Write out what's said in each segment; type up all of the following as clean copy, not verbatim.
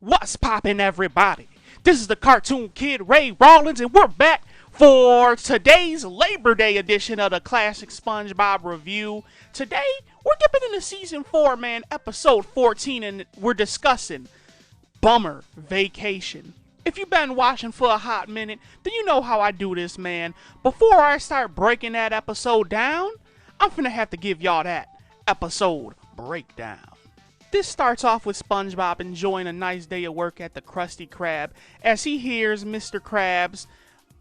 What's poppin', everybody? This is the Cartoon Kid Ray Rollins, and we're back for today's Labor Day edition of the Classic SpongeBob Review. Today, we're dipping into Season 4, man, Episode 14, and we're discussing Bummer Vacation. If you've been watching for a hot minute, then you know how I do this, man. Before I start breaking that episode down, I'm finna have to give y'all that episode breakdown. This starts off with SpongeBob enjoying a nice day of work at the Krusty Krab as he hears Mr. Krabs,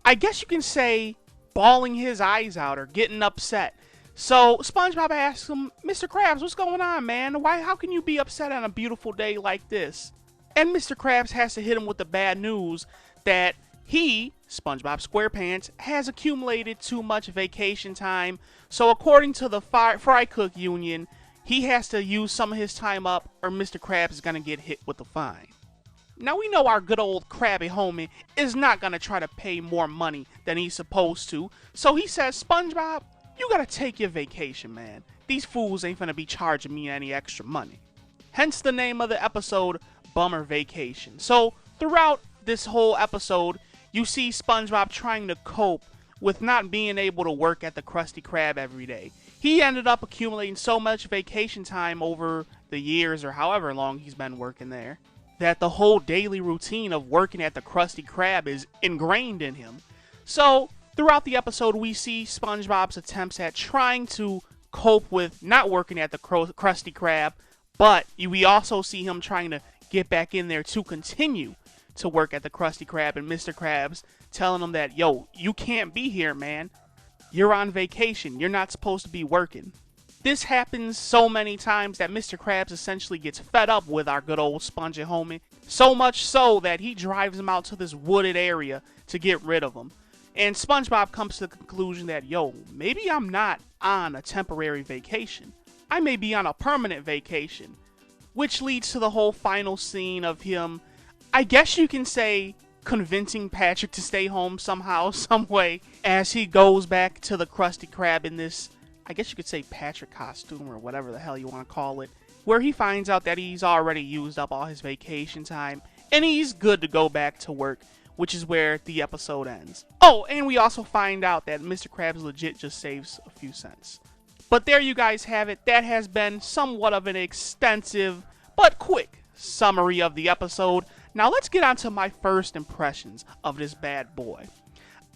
I guess you can say, bawling his eyes out or getting upset. So SpongeBob asks him, Mr. Krabs, what's going on, man? How can you be upset on a beautiful day like this? And Mr. Krabs has to hit him with the bad news that he, SpongeBob SquarePants, has accumulated too much vacation time. So according to the Fry Cook Union, he has to use some of his time up or Mr. Krabs is going to get hit with a fine. Now we know our good old Krabby homie is not going to try to pay more money than he's supposed to. So he says, SpongeBob, you got to take your vacation, man. These fools ain't going to be charging me any extra money. Hence the name of the episode, Bummer Vacation. So throughout this whole episode, you see SpongeBob trying to cope with not being able to work at the Krusty Krab every day. He ended up accumulating so much vacation time over the years or however long he's been working there that the whole daily routine of working at the Krusty Krab is ingrained in him. So throughout the episode, we see SpongeBob's attempts at trying to cope with not working at the Krusty Krab, but we also see him trying to get back in there to continue to work at the Krusty Krab, and Mr. Krabs telling him that, yo, you can't be here, man. You're on vacation. You're not supposed to be working. This happens so many times that Mr. Krabs essentially gets fed up with our good old Spongy homie. So much so that he drives him out to this wooded area to get rid of him. And SpongeBob comes to the conclusion that, yo, maybe I'm not on a temporary vacation. I may be on a permanent vacation. Which leads to the whole final scene of him, I guess you can say, convincing Patrick to stay home somehow, some way, as he goes back to the Krusty Krab in this, I guess you could say Patrick costume or whatever the hell you want to call it, where he finds out that he's already used up all his vacation time and he's good to go back to work, which is where the episode ends. Oh, and we also find out that Mr. Krabs legit just saves a few cents. But there you guys have it. That has been somewhat of an extensive but quick summary of the episode. Now let's get on to my first impressions of this bad boy.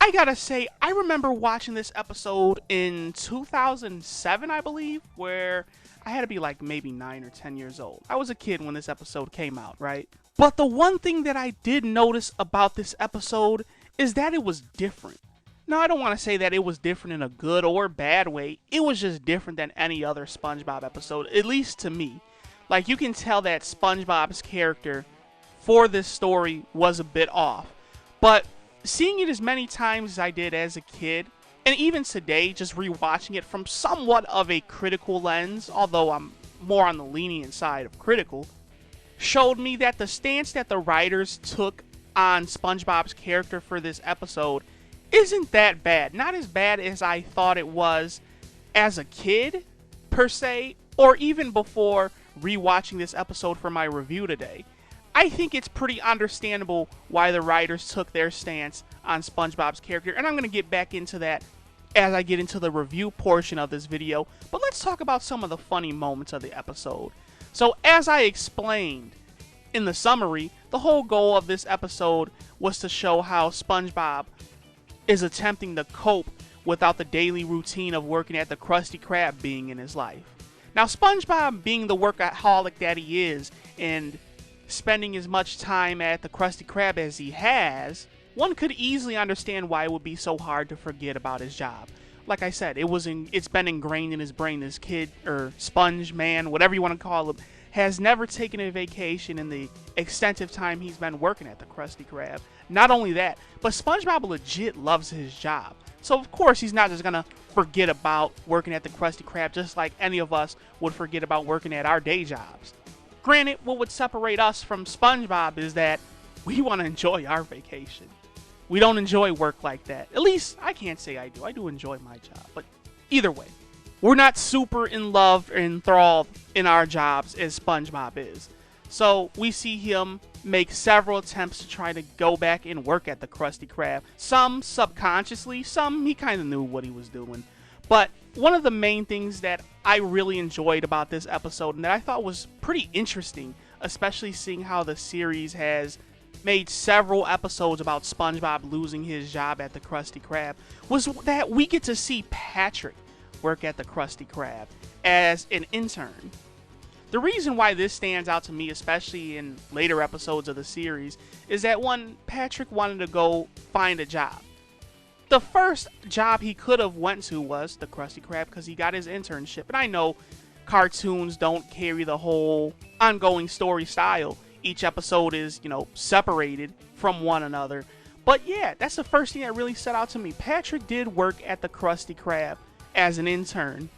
I gotta say, I remember watching this episode in 2007, I believe, where I had to be like maybe 9 or 10 years old. I was a kid when this episode came out, right? But the one thing that I did notice about this episode is that it was different. Now, I don't want to say that it was different in a good or bad way. It was just different than any other SpongeBob episode, at least to me. Like, you can tell that SpongeBob's character for this story was a bit off. But seeing it as many times as I did as a kid, and even today, just rewatching it from somewhat of a critical lens, although I'm more on the lenient side of critical, showed me that the stance that the writers took on SpongeBob's character for this episode isn't that bad. Not as bad as I thought it was as a kid, per se, or even before rewatching this episode for my review today. I think it's pretty understandable why the writers took their stance on SpongeBob's character, and I'm going to get back into that as I get into the review portion of this video. But let's talk about some of the funny moments of the episode. So, as I explained in the summary, the whole goal of this episode was to show how SpongeBob is attempting to cope without the daily routine of working at the Krusty Krab being in his life. Now, SpongeBob, being the workaholic that he is, and spending as much time at the Krusty Krab as he has, one could easily understand why it would be so hard to forget about his job. Like I said, it's been ingrained in his brain. This kid, or Sponge Man, whatever you want to call him, has never taken a vacation in the extensive time he's been working at the Krusty Krab. Not only that, but SpongeBob legit loves his job. So of course he's not just gonna forget about working at the Krusty Krab just like any of us would forget about working at our day jobs. Granted, what would separate us from SpongeBob is that we want to enjoy our vacation. We don't enjoy work like that. At least I can't say I do. I do enjoy my job. But either way, we're not super in love or enthralled in our jobs as SpongeBob is. So we see him make several attempts to try to go back and work at the Krusty Krab. Some subconsciously, some he kind of knew what he was doing. But one of the main things that I really enjoyed about this episode and that I thought was pretty interesting, especially seeing how the series has made several episodes about SpongeBob losing his job at the Krusty Krab, was that we get to see Patrick work at the Krusty Krab as an intern. The reason why this stands out to me, especially in later episodes of the series, is that one, Patrick wanted to go find a job. The first job he could have went to was the Krusty Krab because he got his internship. And I know cartoons don't carry the whole ongoing story style. Each episode is, separated from one another. But yeah, that's the first thing that really stood out to me. Patrick did work at the Krusty Krab as an intern.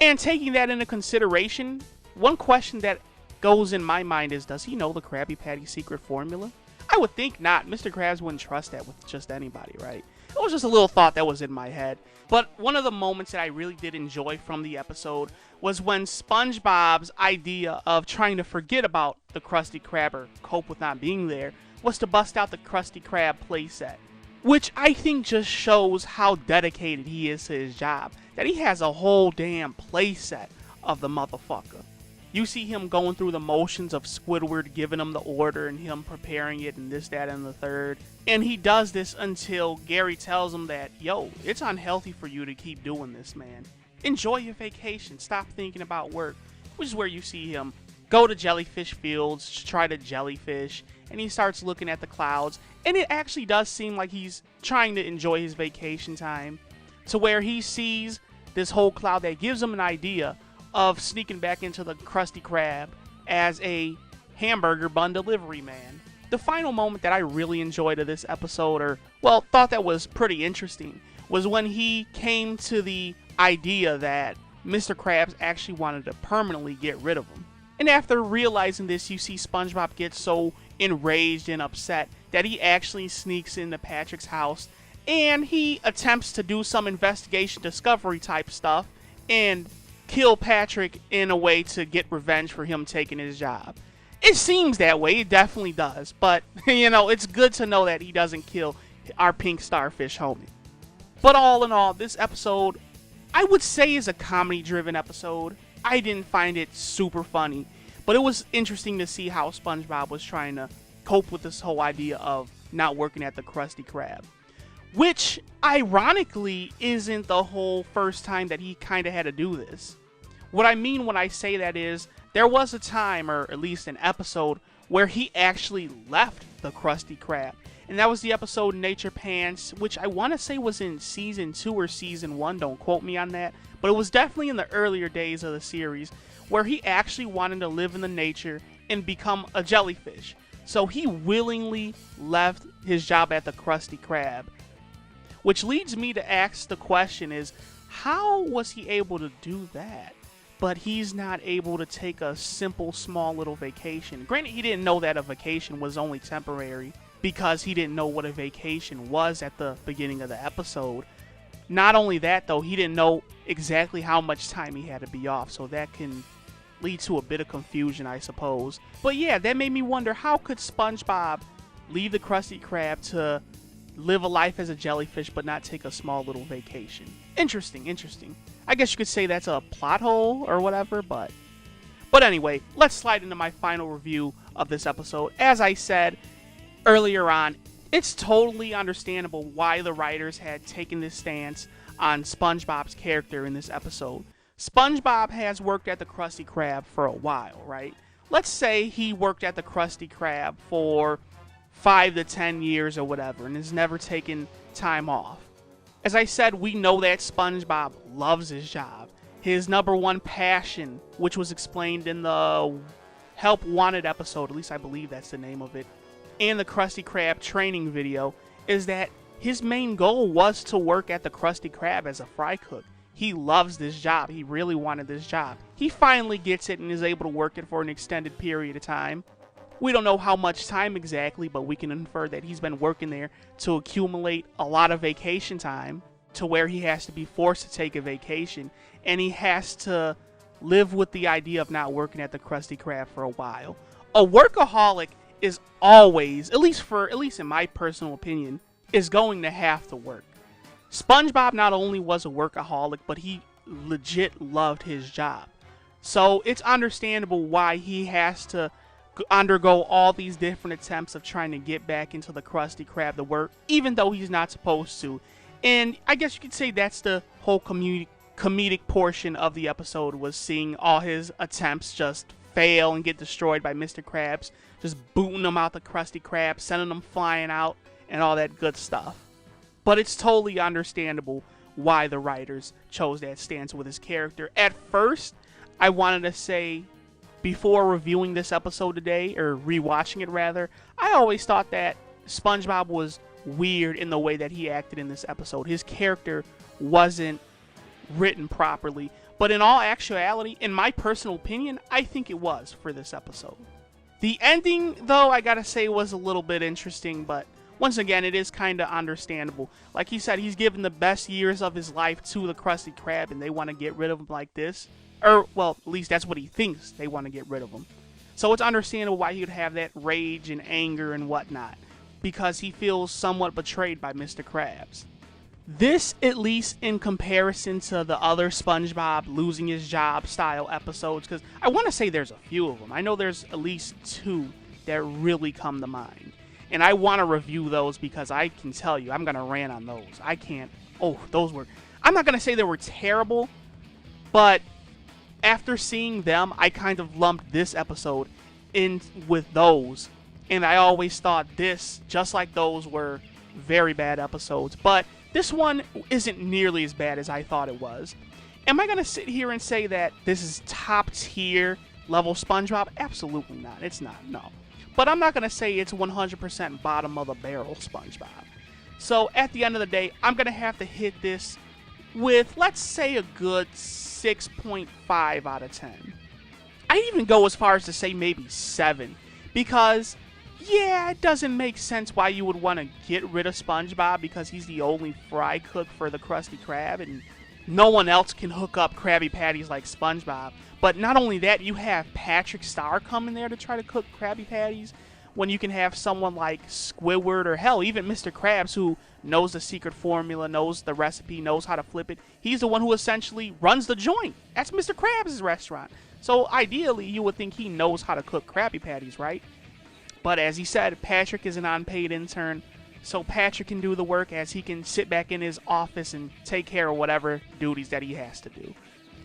And taking that into consideration, one question that goes in my mind is, does he know the Krabby Patty secret formula? I would think not. Mr. Krabs wouldn't trust that with just anybody, right? It was just a little thought that was in my head. But one of the moments that I really did enjoy from the episode was when SpongeBob's idea of trying to forget about the Krusty Krab or cope with not being there was to bust out the Krusty Krab playset. Which I think just shows how dedicated he is to his job. That he has a whole damn playset of the motherfucker. You see him going through the motions of Squidward giving him the order and him preparing it and this, that, and the third. And he does this until Gary tells him that, yo, it's unhealthy for you to keep doing this, man. Enjoy your vacation. Stop thinking about work. Which is where you see him go to jellyfish fields to try to jellyfish. And he starts looking at the clouds. And it actually does seem like he's trying to enjoy his vacation time. To where he sees this whole cloud that gives him an idea of sneaking back into the Krusty Krab as a hamburger bun delivery man. The final moment that I really enjoyed of this episode, or, well, thought that was pretty interesting, was when he came to the idea that Mr. Krabs actually wanted to permanently get rid of him. And after realizing this, you see SpongeBob get so enraged and upset that he actually sneaks into Patrick's house and he attempts to do some investigation discovery type stuff and kill Patrick in a way to get revenge for him taking his job. It seems that way, it definitely does, but it's good to know that he doesn't kill our pink starfish homie. But all in all, this episode, I would say, is a comedy driven episode. I didn't find it super funny, but it was interesting to see how SpongeBob was trying to cope with this whole idea of not working at the Krusty Krab. Which, ironically, isn't the whole first time that he kind of had to do this. What I mean when I say that is, there was a time, or at least an episode, where he actually left the Krusty Krab. And that was the episode Nature Pants, which I want to say was in Season 2 or Season 1, don't quote me on that. But it was definitely in the earlier days of the series, where he actually wanted to live in the nature and become a jellyfish. So he willingly left his job at the Krusty Krab. Which leads me to ask the question is, how was he able to do that? But he's not able to take a simple, small little vacation. Granted, he didn't know that a vacation was only temporary because he didn't know what a vacation was at the beginning of the episode. Not only that, though, he didn't know exactly how much time he had to be off, so that can lead to a bit of confusion, I suppose. But yeah, that made me wonder, how could SpongeBob leave the Krusty Krab to live a life as a jellyfish but not take a small little vacation? Interesting. I guess you could say that's a plot hole or whatever, but anyway, let's slide into my final review of this episode. As I said earlier on, it's totally understandable why the writers had taken this stance on SpongeBob's character in this episode. SpongeBob has worked at the Krusty Krab for a while, right? Let's say he worked at the Krusty Krab for 5 to 10 years or whatever and has never taken time off. As I said, we know that SpongeBob loves his job. His number one passion, which was explained in the Help Wanted episode, at least I believe that's the name of it, and the Krusty Krab training video, is that his main goal was to work at the Krusty Krab as a fry cook. He loves this job. He really wanted this job. He finally gets it and is able to work it for an extended period of time. We don't know how much time exactly, but we can infer that he's been working there to accumulate a lot of vacation time to where he has to be forced to take a vacation, and he has to live with the idea of not working at the Krusty Krab for a while. A workaholic is always, at least in my personal opinion, is going to have to work. SpongeBob not only was a workaholic, but he legit loved his job. So it's understandable why he has to undergo all these different attempts of trying to get back into the Krusty Krab to work, even though he's not supposed to. And I guess you could say that's the whole comedic portion of the episode, was seeing all his attempts just fail and get destroyed by Mr. Krabs, just booting them out the Krusty Krab, sending them flying out, and all that good stuff. But it's totally understandable why the writers chose that stance with his character. At first, I wanted to say, before reviewing this episode today, or rewatching it rather, I always thought that SpongeBob was weird in the way that he acted in this episode. His character wasn't written properly. But in all actuality, in my personal opinion, I think it was for this episode. The ending, though, I gotta say, was a little bit interesting, but once again, it is kind of understandable. Like he said, he's given the best years of his life to the Krusty Krab, and they want to get rid of him like this. Or, well, at least that's what he thinks they want to get rid of him. So it's understandable why he would have that rage and anger and whatnot, because he feels somewhat betrayed by Mr. Krabs. This, at least in comparison to the other SpongeBob losing his job style episodes, because I want to say there's a few of them. I know there's at least 2 that really come to mind. And I want to review those because I can tell you, I'm going to rant on those. I can't. Oh, those were. I'm not going to say they were terrible, but after seeing them, I kind of lumped this episode in with those. And I always thought this, just like those, were very bad episodes. But this one isn't nearly as bad as I thought it was. Am I going to sit here and say that this is top tier level SpongeBob? Absolutely not. It's not, no. But I'm not going to say it's 100% bottom of the barrel SpongeBob. So at the end of the day, I'm going to have to hit this with, let's say, a good 6.5 out of 10. I'd even go as far as to say maybe 7. Because, yeah, it doesn't make sense why you would want to get rid of SpongeBob, because he's the only fry cook for the Krusty Krab, and no one else can hook up Krabby Patties like SpongeBob. But not only that, you have Patrick Star coming there to try to cook Krabby Patties, when you can have someone like Squidward, or hell, even Mr. Krabs, who knows the secret formula, knows the recipe, knows how to flip it. He's the one who essentially runs the joint. That's Mr. Krabs' restaurant. So ideally, you would think he knows how to cook Krabby Patties, right? But as he said, Patrick is an unpaid intern, so Patrick can do the work, as he can sit back in his office and take care of whatever duties that he has to do.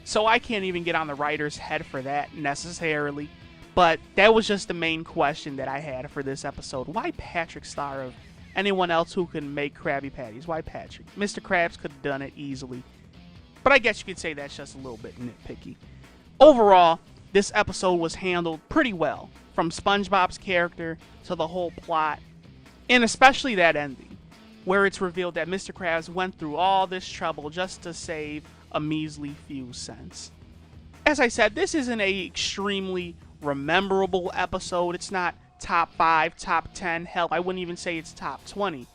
So I can't even get on the writer's head for that necessarily. But that was just the main question that I had for this episode. Why Patrick Star of anyone else who can make Krabby Patties? Why Patrick? Mr. Krabs could have done it easily. But I guess you could say that's just a little bit nitpicky. Overall, this episode was handled pretty well, from SpongeBob's character to the whole plot, and especially that ending, where it's revealed that Mr. Krabs went through all this trouble just to save a measly few cents. As I said, this isn't a extremely rememberable episode. It's not top 5, top 10, hell, I wouldn't even say it's top 20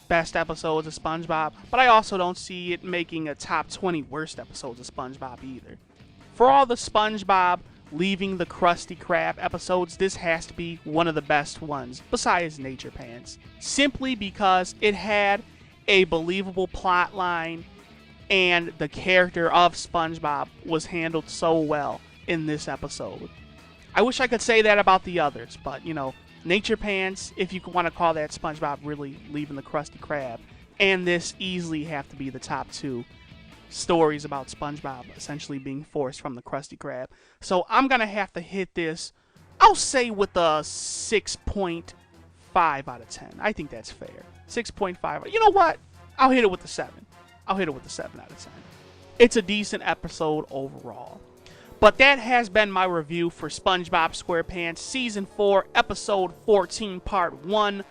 best episodes of SpongeBob, but I also don't see it making a top 20 worst episodes of SpongeBob either. For all the SpongeBob leaving the Krusty Krab episodes, this has to be one of the best ones, besides Nature Pants, simply because it had a believable plot line, and the character of SpongeBob was handled so well in this episode. I wish I could say that about the others, but, you know, Nature Pants, if you want to call that SpongeBob really leaving the Krusty Krab, and this easily have to be the top 2 stories about SpongeBob essentially being forced from the Krusty Krab. So I'm going to have to hit this, I'll say, with a 6.5 out of 10. I think that's fair. 6.5. You know what? I'll hit it with the 7. I'll hit it with the 7 out of 10. It's a decent episode overall. But that has been my review for SpongeBob SquarePants Season 4, Episode 14, Part 1,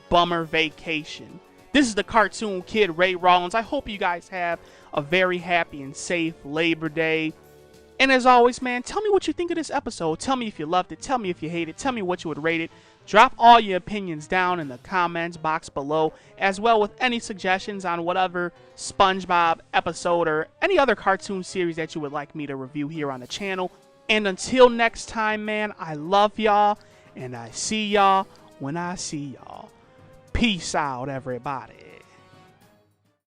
Bummer Vacation. This is the Cartoon Kid, Ray Rollins. I hope you guys have a very happy and safe Labor Day. And as always, man, tell me what you think of this episode. Tell me if you loved it. Tell me if you hate it. Tell me what you would rate it. Drop all your opinions down in the comments box below, as well with any suggestions on whatever SpongeBob episode or any other cartoon series that you would like me to review here on the channel. And until next time, man, I love y'all, and I see y'all when I see y'all. Peace out, everybody.